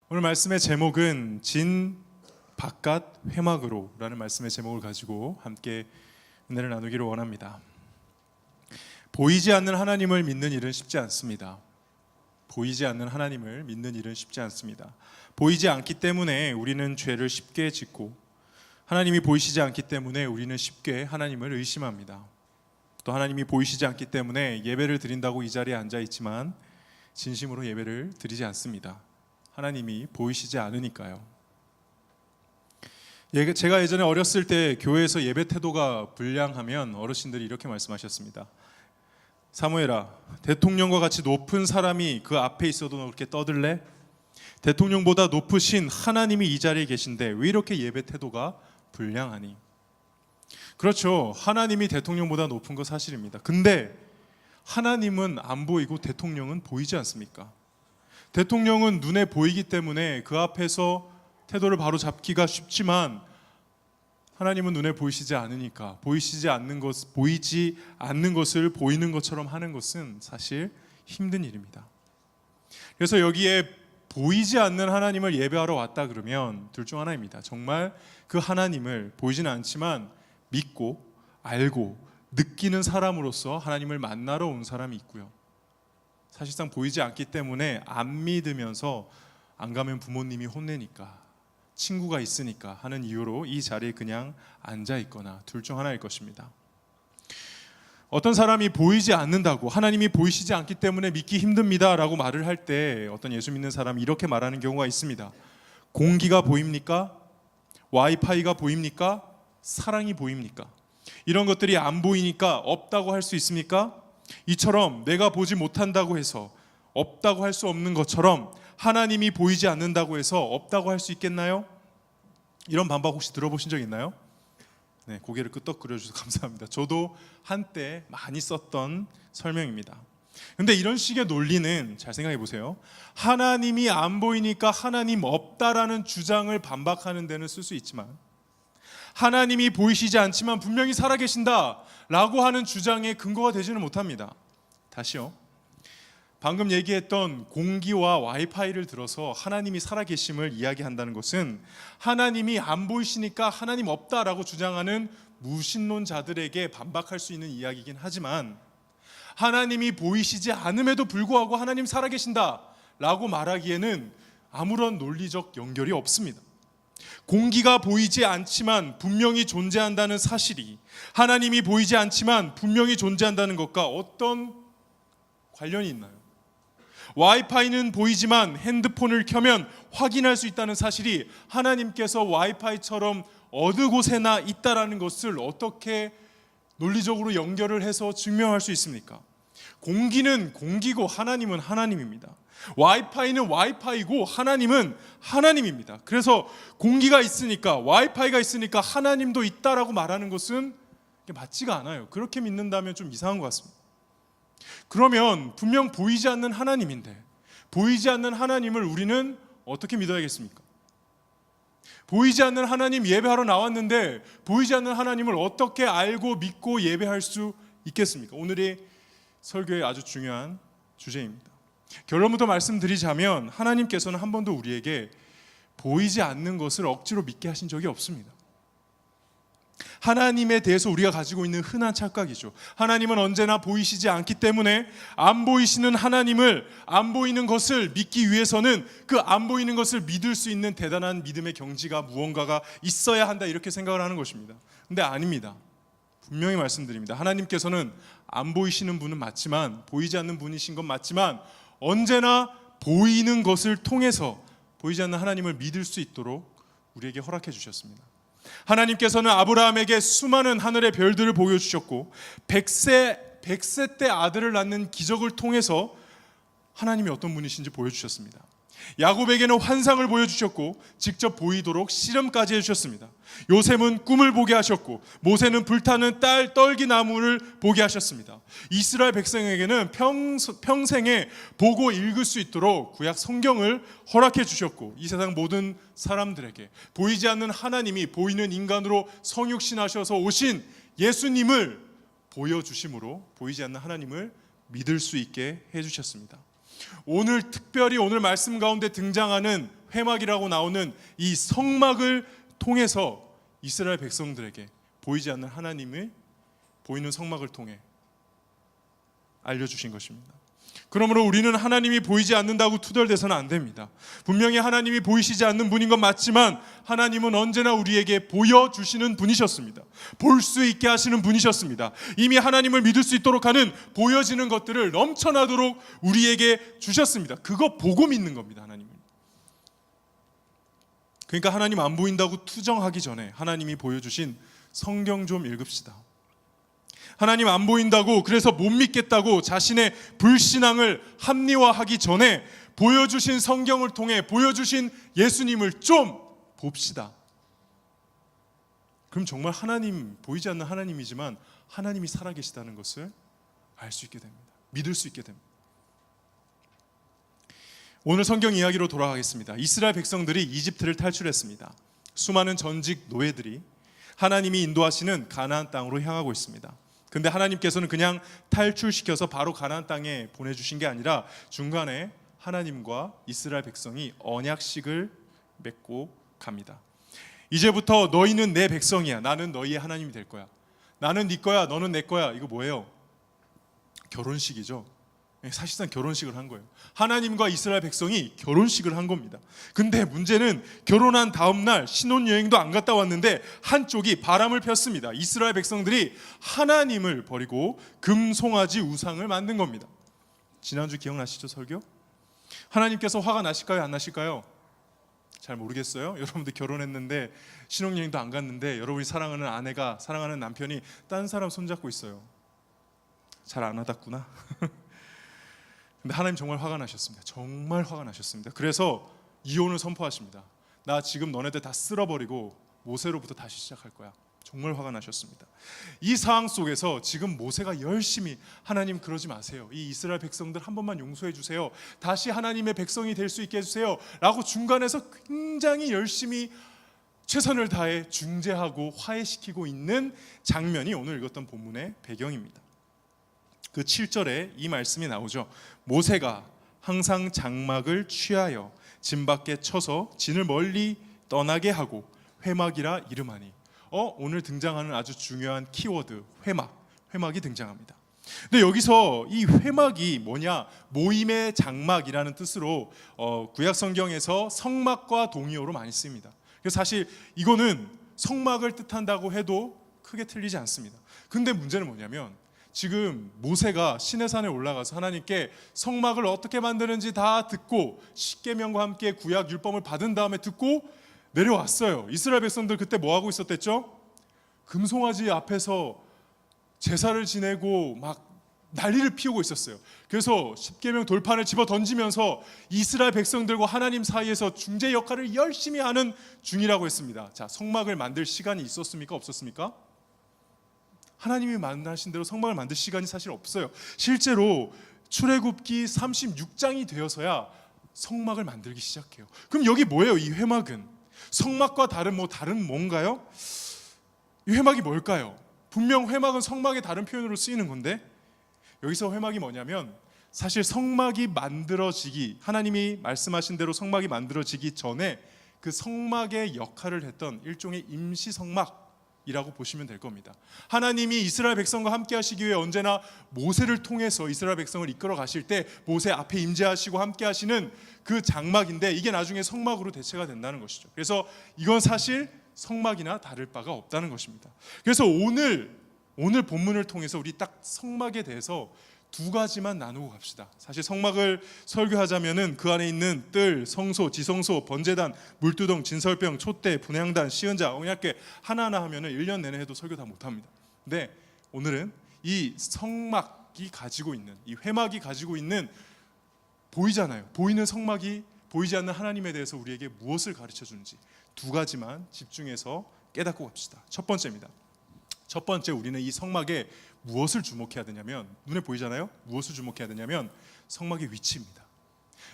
오늘 말씀의 제목은 진 바깥 회막으로 라는 말씀의 제목을 가지고 함께 은혜를 나누기를 원합니다. 보이지 않는 하나님을 믿는 일은 쉽지 않습니다. 보이지 않는 하나님을 믿는 일은 쉽지 않습니다. 보이지 않기 때문에 우리는 죄를 쉽게 짓고, 하나님이 보이시지 않기 때문에 우리는 쉽게 하나님을 의심합니다. 또 하나님이 보이시지 않기 때문에 예배를 드린다고 이 자리에 앉아 있지만 진심으로 예배를 드리지 않습니다. 하나님이 보이시지 않으니까요. 제가 예전에 어렸을 때 교회에서 예배 태도가 불량하면 어르신들이 이렇게 말씀하셨습니다. 사무엘아, 대통령과 같이 높은 사람이 그 앞에 있어도 너 그렇게 떠들래? 대통령보다 높으신 하나님이 이 자리에 계신데 왜 이렇게 예배 태도가 불량하니? 그렇죠. 하나님이 대통령보다 높은 거 사실입니다. 근데 하나님은 안 보이고 대통령은 보이지 않습니까? 대통령은 눈에 보이기 때문에 그 앞에서 태도를 바로 잡기가 쉽지만, 하나님은 눈에 보이시지 않으니까 보이지 않는 것을 보이는 것처럼 하는 것은 사실 힘든 일입니다. 그래서 여기에 보이지 않는 하나님을 예배하러 왔다 그러면 둘 중 하나입니다. 정말 그 하나님을 보이지는 않지만 믿고 알고 느끼는 사람으로서 하나님을 만나러 온 사람이 있고요, 사실상 보이지 않기 때문에 안 믿으면서 안 가면 부모님이 혼내니까, 친구가 있으니까 하는 이유로 이 자리에 그냥 앉아 있거나 둘 중 하나일 것입니다. 어떤 사람이 보이지 않는다고, 하나님이 보이시지 않기 때문에 믿기 힘듭니다 라고 말을 할 때 어떤 예수 믿는 사람이 이렇게 말하는 경우가 있습니다. 공기가 보입니까? 와이파이가 보입니까? 사랑이 보입니까? 이런 것들이 안 보이니까 없다고 할 수 있습니까? 이처럼 내가 보지 못한다고 해서 없다고 할 수 없는 것처럼 하나님이 보이지 않는다고 해서 없다고 할 수 있겠나요? 이런 반박 혹시 들어보신 적 있나요? 네, 고개를 끄덕거려 주셔서 감사합니다. 저도 한때 많이 썼던 설명입니다. 근데 이런 식의 논리는 잘 생각해 보세요. 하나님이 안 보이니까 하나님 없다라는 주장을 반박하는 데는 쓸 수 있지만, 하나님이 보이시지 않지만 분명히 살아계신다 라고 하는 주장의 근거가 되지는 못합니다. 다시요. 방금 얘기했던 공기와 와이파이를 들어서 하나님이 살아계심을 이야기한다는 것은 하나님이 안 보이시니까 하나님 없다라고 주장하는 무신론자들에게 반박할 수 있는 이야기이긴 하지만, 하나님이 보이시지 않음에도 불구하고 하나님 살아계신다 라고 말하기에는 아무런 논리적 연결이 없습니다. 공기가 보이지 않지만 분명히 존재한다는 사실이 하나님이 보이지 않지만 분명히 존재한다는 것과 어떤 관련이 있나요? 와이파이는 보이지만 핸드폰을 켜면 확인할 수 있다는 사실이 하나님께서 와이파이처럼 어느 곳에나 있다라는 것을 어떻게 논리적으로 연결을 해서 증명할 수 있습니까? 공기는 공기고 하나님은 하나님입니다. 와이파이는 와이파이고 하나님은 하나님입니다. 그래서 공기가 있으니까, 와이파이가 있으니까 하나님도 있다라고 말하는 것은 맞지가 않아요. 그렇게 믿는다면 좀 이상한 것 같습니다. 그러면 분명 보이지 않는 하나님인데, 보이지 않는 하나님을 우리는 어떻게 믿어야겠습니까? 보이지 않는 하나님 예배하러 나왔는데 보이지 않는 하나님을 어떻게 알고 믿고 예배할 수 있겠습니까? 오늘의 설교의 아주 중요한 주제입니다. 결론부터 말씀드리자면, 하나님께서는 한 번도 우리에게 보이지 않는 것을 억지로 믿게 하신 적이 없습니다. 하나님에 대해서 우리가 가지고 있는 흔한 착각이죠. 하나님은 언제나 보이시지 않기 때문에 안 보이시는 하나님을, 안 보이는 것을 믿기 위해서는 그 안 보이는 것을 믿을 수 있는 대단한 믿음의 경지가 무언가가 있어야 한다, 이렇게 생각을 하는 것입니다. 근데 아닙니다. 분명히 말씀드립니다. 하나님께서는 안 보이시는 분은 맞지만, 보이지 않는 분이신 건 맞지만, 언제나 보이는 것을 통해서 보이지 않는 하나님을 믿을 수 있도록 우리에게 허락해 주셨습니다. 하나님께서는 아브라함에게 수많은 하늘의 별들을 보여주셨고, 100세 때 아들을 낳는 기적을 통해서 하나님이 어떤 분이신지 보여주셨습니다. 야곱에게는 환상을 보여주셨고 직접 보이도록 실험까지 해주셨습니다. 요셉은 꿈을 보게 하셨고 모세는 불타는 떨기나무를 보게 하셨습니다. 이스라엘 백성에게는 평생에 보고 읽을 수 있도록 구약 성경을 허락해 주셨고, 이 세상 모든 사람들에게 보이지 않는 하나님이 보이는 인간으로 성육신하셔서 오신 예수님을 보여주심으로 보이지 않는 하나님을 믿을 수 있게 해주셨습니다. 오늘 특별히 오늘 말씀 가운데 등장하는 회막이라고 나오는 이 성막을 통해서 이스라엘 백성들에게 보이지 않는 하나님의 보이는 성막을 통해 알려주신 것입니다. 그러므로 우리는 하나님이 보이지 않는다고 투덜대서는 안 됩니다. 분명히 하나님이 보이시지 않는 분인 건 맞지만 하나님은 언제나 우리에게 보여주시는 분이셨습니다. 볼 수 있게 하시는 분이셨습니다. 이미 하나님을 믿을 수 있도록 하는 보여지는 것들을 넘쳐나도록 우리에게 주셨습니다. 그거 보고 믿는 겁니다. 하나님을. 그러니까 하나님 안 보인다고 투정하기 전에 하나님이 보여주신 성경 좀 읽읍시다. 하나님 안 보인다고 그래서 못 믿겠다고 자신의 불신앙을 합리화하기 전에 보여주신 성경을 통해 보여주신 예수님을 좀 봅시다. 그럼 정말 하나님, 보이지 않는 하나님이지만 하나님이 살아계시다는 것을 알 수 있게 됩니다. 믿을 수 있게 됩니다. 오늘 성경 이야기로 돌아가겠습니다. 이스라엘 백성들이 이집트를 탈출했습니다. 수많은 전직 노예들이 하나님이 인도하시는 가나안 땅으로 향하고 있습니다. 근데 하나님께서는 그냥 탈출시켜서 바로 가나안 땅에 보내주신 게 아니라 중간에 하나님과 이스라엘 백성이 언약식을 맺고 갑니다. 이제부터 너희는 내 백성이야. 나는 너희의 하나님이 될 거야. 나는 네 거야. 너는 내 거야. 이거 뭐예요? 결혼식이죠. 사실상 결혼식을 한 거예요. 하나님과 이스라엘 백성이 결혼식을 한 겁니다. 근데 문제는 결혼한 다음 날 신혼여행도 안 갔다 왔는데 한쪽이 바람을 폈습니다. 이스라엘 백성들이 하나님을 버리고 금송아지 우상을 만든 겁니다. 지난주 기억나시죠? 설교? 하나님께서 화가 나실까요? 안 나실까요? 잘 모르겠어요. 여러분들 결혼했는데 신혼여행도 안 갔는데 여러분이 사랑하는 아내가, 사랑하는 남편이 딴 사람 손잡고 있어요. 잘 안 와닿구나. 근데 하나님 정말 화가 나셨습니다. 정말 화가 나셨습니다. 그래서 이혼을 선포하십니다. 나 지금 너네들 다 쓸어버리고 모세로부터 다시 시작할 거야. 정말 화가 나셨습니다. 이 상황 속에서 지금 모세가 열심히 하나님 그러지 마세요. 이 이스라엘 백성들 한 번만 용서해 주세요. 다시 하나님의 백성이 될 수 있게 해주세요. 라고 중간에서 굉장히 열심히 최선을 다해 중재하고 화해시키고 있는 장면이 오늘 읽었던 본문의 배경입니다. 그 7절에 이 말씀이 나오죠. 모세가 항상 장막을 취하여 진 밖에 쳐서 진을 멀리 떠나게 하고 회막이라 이름하니. 오늘 등장하는 아주 중요한 키워드 회막이 등장합니다. 근데 여기서 이 회막이 뭐냐? 모임의 장막이라는 뜻으로 구약 성경에서 성막과 동의어로 많이 쓰입니다. 그래서 사실 이거는 성막을 뜻한다고 해도 크게 틀리지 않습니다. 근데 문제는 뭐냐면 지금 모세가 시내산에 올라가서 하나님께 성막을 어떻게 만드는지 다 듣고 십계명과 함께 구약 율법을 받은 다음에 듣고 내려왔어요. 이스라엘 백성들 그때 뭐 하고 있었댔죠? 금송아지 앞에서 제사를 지내고 막 난리를 피우고 있었어요. 그래서 십계명 돌판을 집어 던지면서 이스라엘 백성들과 하나님 사이에서 중재 역할을 열심히 하는 중이라고 했습니다. 자, 성막을 만들 시간이 있었습니까? 없었습니까? 하나님이 만드신 대로 성막을 만들 시간이 사실 없어요. 실제로 출애굽기 36장이 되어서야 성막을 만들기 시작해요. 그럼 여기 뭐예요? 이 회막은 성막과 다른 뭔가요? 이 회막이 뭘까요? 분명 회막은 성막의 다른 표현으로 쓰이는 건데 여기서 회막이 뭐냐면 사실 성막이 만들어지기, 하나님이 말씀하신 대로 성막이 만들어지기 전에 그 성막의 역할을 했던 일종의 임시 성막이라고 보시면 될 겁니다. 하나님이 이스라엘 백성과 함께 하시기 위해 언제나 모세를 통해서 이스라엘 백성을 이끌어 가실 때 모세 앞에 임재하시고 함께 하시는 그 장막인데 이게 나중에 성막으로 대체가 된다는 것이죠. 그래서 이건 사실 성막이나 다를 바가 없다는 것입니다. 그래서 오늘 본문을 통해서 우리 딱 성막에 대해서 두 가지만 나누고 갑시다. 사실 성막을 설교하자면은 그 안에 있는 뜰, 성소, 지성소, 번제단, 물두덩, 진설병, 촛대, 분향단, 시은자, 언약궤 하나하나 하면은 1년 내내 해도 설교 다 못합니다. 근데 오늘은 이 성막이 가지고 있는, 이 회막이 가지고 있는 보이잖아요. 보이는 성막이 보이지 않는 하나님에 대해서 우리에게 무엇을 가르쳐 주는지 두 가지만 집중해서 깨닫고 갑시다. 첫 번째입니다. 첫 번째, 우리는 이 성막에 무엇을 주목해야 되냐면, 눈에 보이잖아요. 무엇을 주목해야 되냐면 성막의 위치입니다.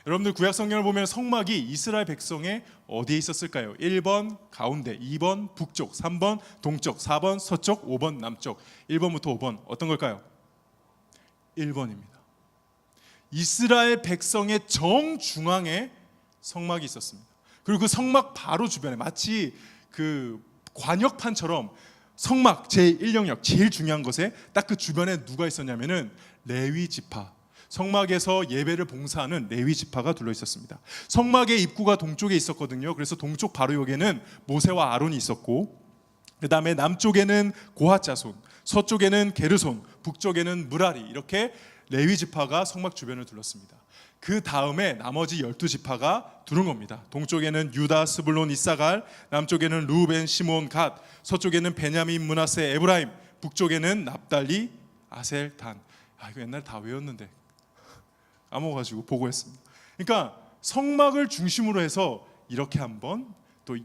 여러분들 구약 성경을 보면 성막이 이스라엘 백성의 어디에 있었을까요? 1번 가운데, 2번 북쪽, 3번 동쪽, 4번 서쪽, 5번 남쪽. 1번부터 5번 어떤 걸까요? 1번입니다. 이스라엘 백성의 정중앙에 성막이 있었습니다. 그리고 그 성막 바로 주변에 마치 그 관역판처럼 성막 제1영역 제일 중요한 것에 딱 그 주변에 누가 있었냐면은 레위 지파, 성막에서 예배를 봉사하는 레위 지파가 둘러 있었습니다. 성막의 입구가 동쪽에 있었거든요. 그래서 동쪽 바로 옆에는 모세와 아론이 있었고, 그 다음에 남쪽에는 고핫 자손, 서쪽에는 게르손, 북쪽에는 무라리, 이렇게 레위 지파가 성막 주변을 둘렀습니다. 그 다음에 나머지 12지파가 두른 겁니다. 동쪽에는 유다, 스불론, 이사갈, 남쪽에는 루벤, 시몬, 갓, 서쪽에는 베냐민, 므낫세, 에브라임, 북쪽에는 납달리, 아셀, 단. 이거 옛날에 다 외웠는데 까먹어가지고 보고했습니다. 그러니까 성막을 중심으로 해서 이렇게 한번, 또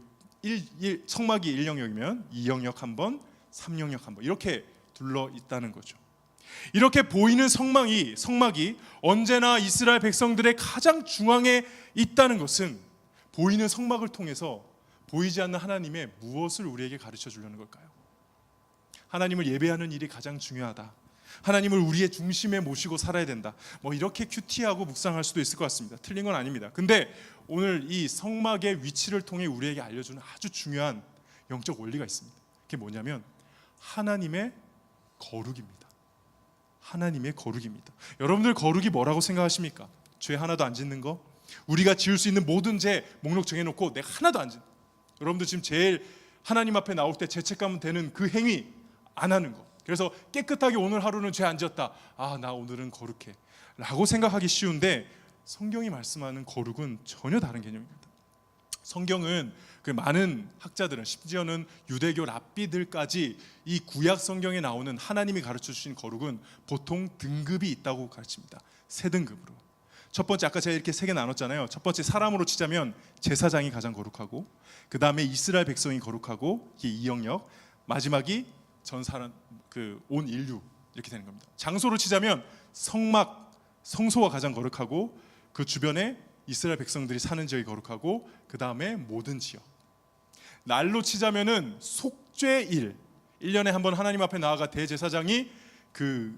성막이 1영역이면 2영역 한번, 3영역 한번, 이렇게 둘러 있다는 거죠. 이렇게 보이는 성막이 언제나 이스라엘 백성들의 가장 중앙에 있다는 것은 보이는 성막을 통해서 보이지 않는 하나님의 무엇을 우리에게 가르쳐 주려는 걸까요? 하나님을 예배하는 일이 가장 중요하다. 하나님을 우리의 중심에 모시고 살아야 된다. 이렇게 큐티하고 묵상할 수도 있을 것 같습니다. 틀린 건 아닙니다. 근데 오늘 이 성막의 위치를 통해 우리에게 알려주는 아주 중요한 영적 원리가 있습니다. 그게 뭐냐면 하나님의 거룩입니다. 하나님의 거룩입니다. 여러분들 거룩이 뭐라고 생각하십니까? 죄 하나도 안 짓는 거? 우리가 지을 수 있는 모든 죄 목록 정해놓고 내가 하나도 안 짓는, 여러분들 지금 제일 하나님 앞에 나올 때 죄책감 되는 그 행위 안 하는 거. 그래서 깨끗하게 오늘 하루는 죄 안 지었다, 나 오늘은 거룩해 라고 생각하기 쉬운데, 성경이 말씀하는 거룩은 전혀 다른 개념입니다. 성경은 그 많은 학자들은, 심지어는 유대교 랍비들까지 이 구약 성경에 나오는 하나님이 가르쳐 주신 거룩은 보통 등급이 있다고 가르칩니다. 세 등급으로. 첫 번째, 아까 제가 이렇게 세 개 나눴잖아요. 첫 번째, 사람으로 치자면 제사장이 가장 거룩하고, 그 다음에 이스라엘 백성이 거룩하고, 이게 2영역, 마지막이 전 사람, 온 인류, 이렇게 되는 겁니다. 장소로 치자면 성막, 성소가 가장 거룩하고, 그 주변에 이스라엘 백성들이 사는 지역이 거룩하고, 그 다음에 모든 지역. 날로 치자면은 속죄일, 1년에 한 번 하나님 앞에 나아가 대제사장이 그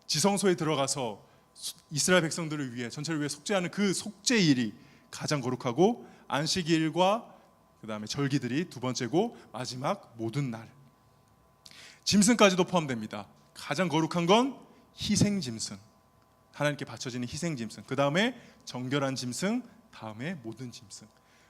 지성소에 들어가서 이스라엘 백성들을 위해, 전체를 위해 속죄하는 그 속죄일이 가장 거룩하고, 안식일과 그 다음에 절기들이 두 번째고, 마지막 모든 날, 짐승까지도 포함됩니다. 가장 거룩한 건 희생 짐승, 하나님께 바쳐지는 희생 짐승, 그 다음에 정결한 짐승, 다음에 모든 짐승.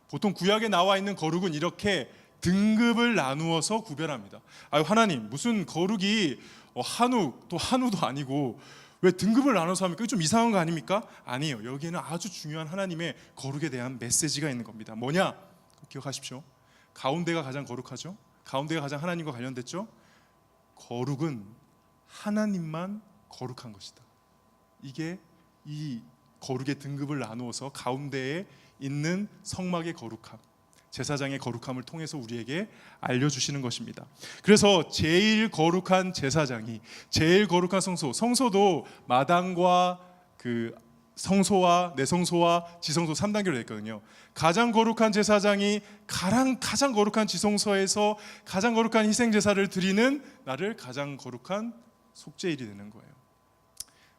보통 구약에 나와 있는 거룩은 이렇게 등급을 나누어서 구별합니다. 하나님 무슨 거룩이 한우 또 한우도 아니고 왜 등급을 나눠서 합니까? 좀 이상한 거 아닙니까? 아니에요. 여기에는 아주 중요한 하나님의 거룩에 대한 메시지가 있는 겁니다. 뭐냐? 기억하십시오. 가운데가 가장 거룩하죠. 가운데가 가장 하나님과 관련됐죠. 거룩은 하나님만 거룩한 것이다. 이게 이 거룩의 등급을 나누어서 가운데에 있는 성막의 거룩함, 제사장의 거룩함을 통해서 우리에게 알려주시는 것입니다. 그래서 제일 거룩한 제사장이, 제일 거룩한 성소, 성소도 마당과 그 성소와 내성소와 지성소 3단계로 되어 있거든요. 가장 거룩한 제사장이 가장 거룩한 지성소에서 가장 거룩한 희생제사를 드리는 날을 가장 거룩한 속죄일이 되는 거예요.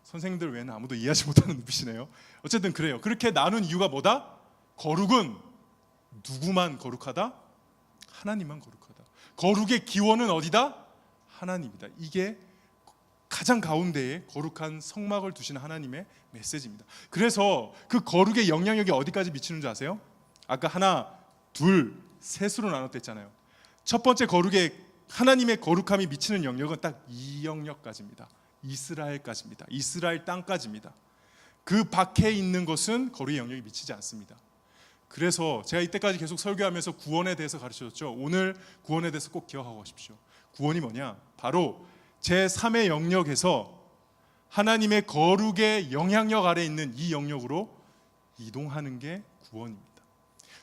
선생님들 외에는 아무도 이해하지 못하는 눈빛이네요. 어쨌든 그래요. 그렇게 나눈 이유가 뭐다? 거룩은 누구만 거룩하다? 하나님만 거룩하다. 거룩의 기원은 어디다? 하나님이다. 이게 가장 가운데에 거룩한 성막을 두시는 하나님의 메시지입니다. 그래서 그 거룩의 영향력이 어디까지 미치는 줄 아세요? 아까 하나, 둘, 셋으로 나눴댔잖아요. 첫 번째 거룩의 하나님의 거룩함이 미치는 영역은 딱 2영역까지입니다. 이스라엘까지입니다. 이스라엘 땅까지입니다. 그 밖에 있는 것은 거룩의 영역이 미치지 않습니다. 그래서 제가 이때까지 계속 설교하면서 구원에 대해서 가르쳐줬죠. 오늘 구원에 대해서 꼭 기억하고 가십시오. 구원이 뭐냐? 바로 제3의 영역에서 하나님의 거룩의 영향력 아래 있는 이 영역으로 이동하는 게 구원입니다.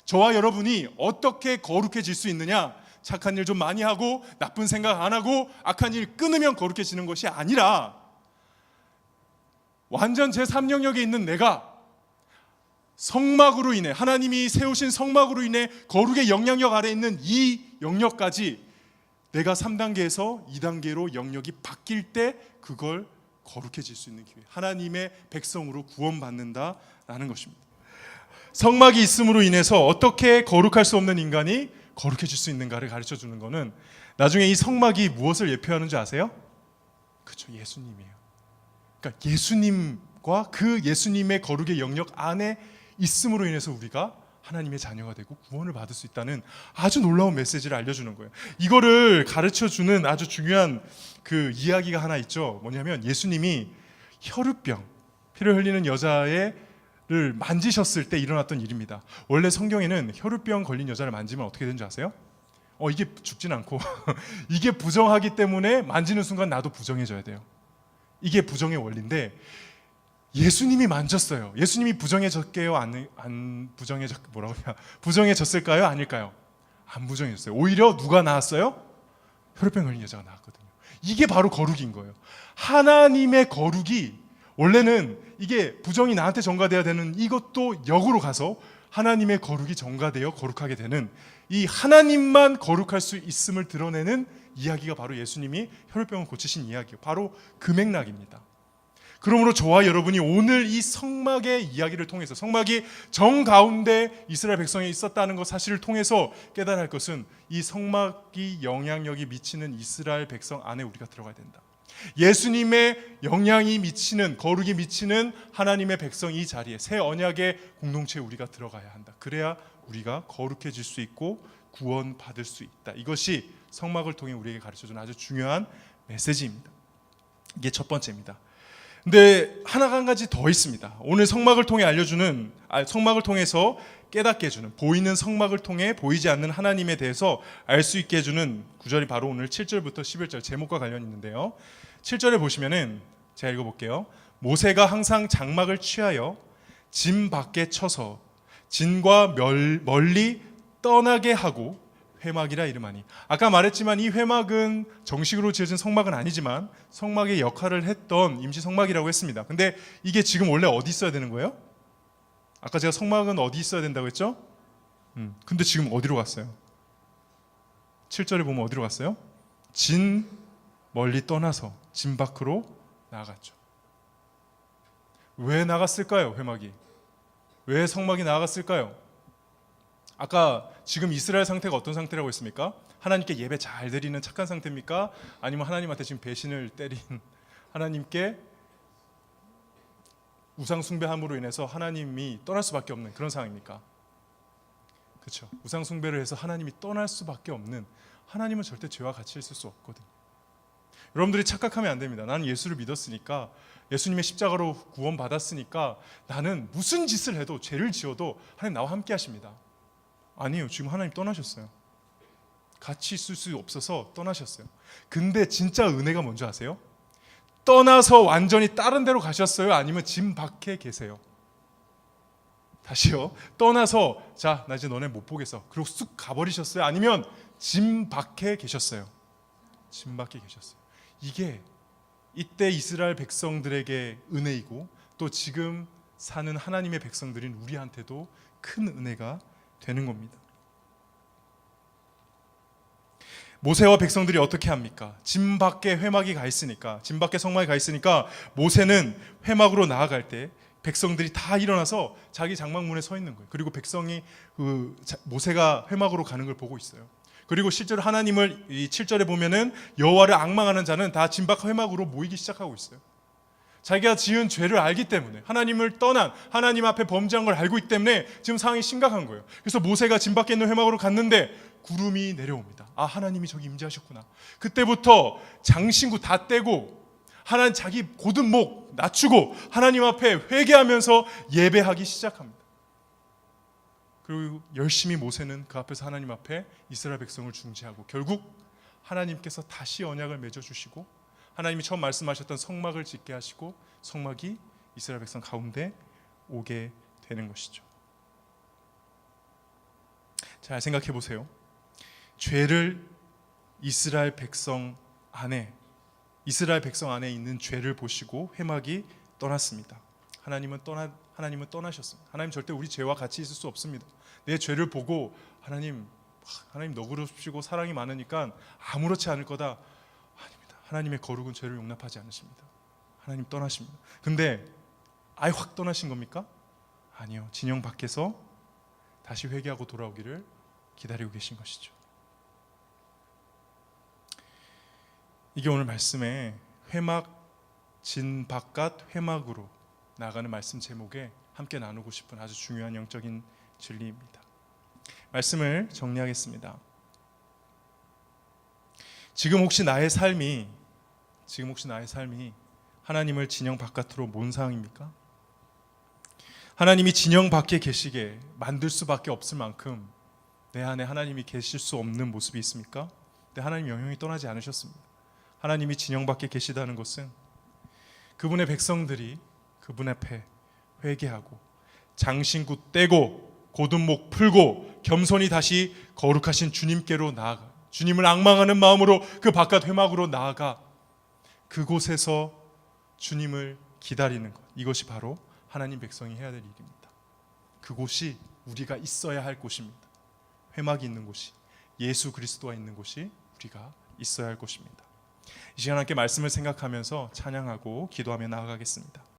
저와 여러분이 어떻게 거룩해질 수 있느냐? 착한 일 좀 많이 하고 나쁜 생각 안 하고 악한 일 끊으면 거룩해지는 것이 아니라, 완전 제3영역에 있는 내가 성막으로 인해, 하나님이 세우신 성막으로 인해 거룩의 영향력 아래 있는 이 영역까지 내가 3단계에서 2단계로 영역이 바뀔 때 그걸 거룩해질 수 있는 기회, 하나님의 백성으로 구원받는다라는 것입니다. 성막이 있음으로 인해서 어떻게 거룩할 수 없는 인간이 거룩해질 수 있는가를 가르쳐 주는 것은 나중에 이 성막이 무엇을 예표하는 줄 아세요? 그렇죠, 예수님이에요. 그러니까 예수님과 그 예수님의 거룩의 영역 안에 있음으로 인해서 우리가 하나님의 자녀가 되고 구원을 받을 수 있다는 아주 놀라운 메시지를 알려주는 거예요. 이거를 가르쳐주는 아주 중요한 그 이야기가 하나 있죠. 뭐냐면 예수님이 혈우병, 피를 흘리는 여자를 만지셨을 때 일어났던 일입니다. 원래 성경에는 혈우병 걸린 여자를 만지면 어떻게 되는지 아세요? 이게 죽진 않고 이게 부정하기 때문에 만지는 순간 나도 부정해져야 돼요. 이게 부정의 원리인데 예수님이 만졌어요. 예수님이 부정해졌게요? 안 부정해졌을까요? 아닐까요? 안 부정해졌어요. 오히려 누가 나았어요? 혈우병 걸린 여자가 나았거든요. 이게 바로 거룩인 거예요. 하나님의 거룩이 원래는 이게 부정이 나한테 전가돼야 되는 이것도 역으로 가서 하나님의 거룩이 전가되어 거룩하게 되는 이 하나님만 거룩할 수 있음을 드러내는 이야기가 바로 예수님이 혈우병을 고치신 이야기예요. 바로 그 맥락입니다. 그러므로 저와 여러분이 오늘 이 성막의 이야기를 통해서 성막이 정 가운데 이스라엘 백성이 있었다는 것 사실을 통해서 깨달아야 할 것은 이 성막이 영향력이 미치는 이스라엘 백성 안에 우리가 들어가야 된다. 예수님의 영향이 미치는 거룩이 미치는 하나님의 백성 이 자리에 새 언약의 공동체에 우리가 들어가야 한다. 그래야 우리가 거룩해질 수 있고 구원받을 수 있다. 이것이 성막을 통해 우리에게 가르쳐주는 아주 중요한 메시지입니다. 이게 첫 번째입니다. 근데 한 가지 더 있습니다. 오늘 성막을 통해 알려주는 성막을 통해서 깨닫게 해주는 보이는 성막을 통해 보이지 않는 하나님에 대해서 알 수 있게 해주는 구절이 바로 오늘 7절부터 11절 제목과 관련이 있는데요. 7절에 보시면은 제가 읽어볼게요. 모세가 항상 장막을 취하여 진 밖에 쳐서 진과 멀리 떠나게 하고 회막이라 이름하니. 아까 말했지만 이 회막은 정식으로 지어진 성막은 아니지만 성막의 역할을 했던 임시 성막이라고 했습니다. 근데 이게 지금 원래 어디 있어야 되는 거예요? 아까 제가 성막은 어디 있어야 된다고 했죠? 근데 지금 어디로 갔어요? 7절에 보면 어디로 갔어요? 진 멀리 떠나서 진 밖으로 나갔죠. 왜 나갔을까요? 회막이 왜 성막이 나갔을까요? 아까 지금 이스라엘 상태가 어떤 상태라고 했습니까? 하나님께 예배 잘 드리는 착한 상태입니까? 아니면 하나님한테 지금 배신을 때린 하나님께 우상 숭배함으로 인해서 하나님이 떠날 수밖에 없는 그런 상황입니까? 그렇죠. 우상 숭배를 해서 하나님이 떠날 수밖에 없는, 하나님은 절대 죄와 같이 있을 수 없거든요. 여러분들이 착각하면 안 됩니다. 나는 예수를 믿었으니까, 예수님의 십자가로 구원받았으니까 나는 무슨 짓을 해도, 죄를 지어도 하나님 나와 함께 하십니다. 아니에요. 지금 하나님 떠나셨어요. 같이 있을 수 없어서 떠나셨어요. 근데 진짜 은혜가 뭔지 아세요? 떠나서 완전히 다른 데로 가셨어요? 아니면 진 밖에 계세요? 다시요. 떠나서 자, 나 이제 너네 못 보겠어. 그리고 쑥 가버리셨어요? 아니면 진 밖에 계셨어요? 진 밖에 계셨어요. 이게 이때 이스라엘 백성들에게 은혜이고 또 지금 사는 하나님의 백성들인 우리한테도 큰 은혜가 되는 겁니다. 모세와 백성들이 어떻게 합니까? 진 밖에 회막이 가 있으니까, 진 밖에 성막이 가 있으니까 모세는 회막으로 나아갈 때 백성들이 다 일어나서 자기 장막문에 서 있는 거예요. 그리고 백성이 모세가 회막으로 가는 걸 보고 있어요. 그리고 실제로 하나님을 이 7절에 보면은 여호와를 앙망하는 자는 다 진 밖 회막으로 모이기 시작하고 있어요. 자기가 지은 죄를 알기 때문에, 하나님을 떠난, 하나님 앞에 범죄한 걸 알고 있기 때문에 지금 상황이 심각한 거예요. 그래서 모세가 진 밖에 있는 회막으로 갔는데 구름이 내려옵니다. 아, 하나님이 저기 임재하셨구나. 그때부터 장신구 다 떼고 하나님 자기 곧은 목 낮추고 하나님 앞에 회개하면서 예배하기 시작합니다. 그리고 열심히 모세는 그 앞에서 하나님 앞에 이스라엘 백성을 중재하고 결국 하나님께서 다시 언약을 맺어주시고 하나님이 처음 말씀하셨던 성막을 짓게 하시고 성막이 이스라엘 백성 가운데 오게 되는 것이죠. 잘 생각해 보세요. 죄를 이스라엘 백성 안에 있는 죄를 보시고 회막이 떠났습니다. 하나님은 떠나셨습니다. 하나님 절대 우리 죄와 같이 있을 수 없습니다. 내 죄를 보고 하나님 너그럽시고 사랑이 많으니까 아무렇지 않을 거다. 아닙니다. 하나님의 거룩은 죄를 용납하지 않으십니다. 하나님 떠나십니다. 근데 아예 확 떠나신 겁니까? 아니요. 진영 밖에서 다시 회개하고 돌아오기를 기다리고 계신 것이죠. 이게 오늘 말씀의 회막 진 바깥 회막으로 나아가는 말씀 제목에 함께 나누고 싶은 아주 중요한 영적인 진리입니다. 말씀을 정리하겠습니다. 지금 혹시 나의 삶이 하나님을 진영 바깥으로 몬 상황입니까? 하나님이 진영 밖에 계시게 만들 수밖에 없을 만큼 내 안에 하나님이 계실 수 없는 모습이 있습니까? 근데 하나님 영향이 떠나지 않으셨습니다. 하나님이 진영 밖에 계시다는 것은 그분의 백성들이 그분 앞에 회개하고 장신구 떼고 곧은 목 풀고 겸손히 다시 거룩하신 주님께로 나아가, 주님을 앙망하는 마음으로 그 바깥 회막으로 나아가 그곳에서 주님을 기다리는 것, 이것이 바로 하나님 백성이 해야 될 일입니다. 그곳이 우리가 있어야 할 곳입니다. 회막이 있는 곳이, 예수 그리스도가 있는 곳이 우리가 있어야 할 곳입니다. 이 시간 함께 말씀을 생각하면서 찬양하고 기도하며 나아가겠습니다.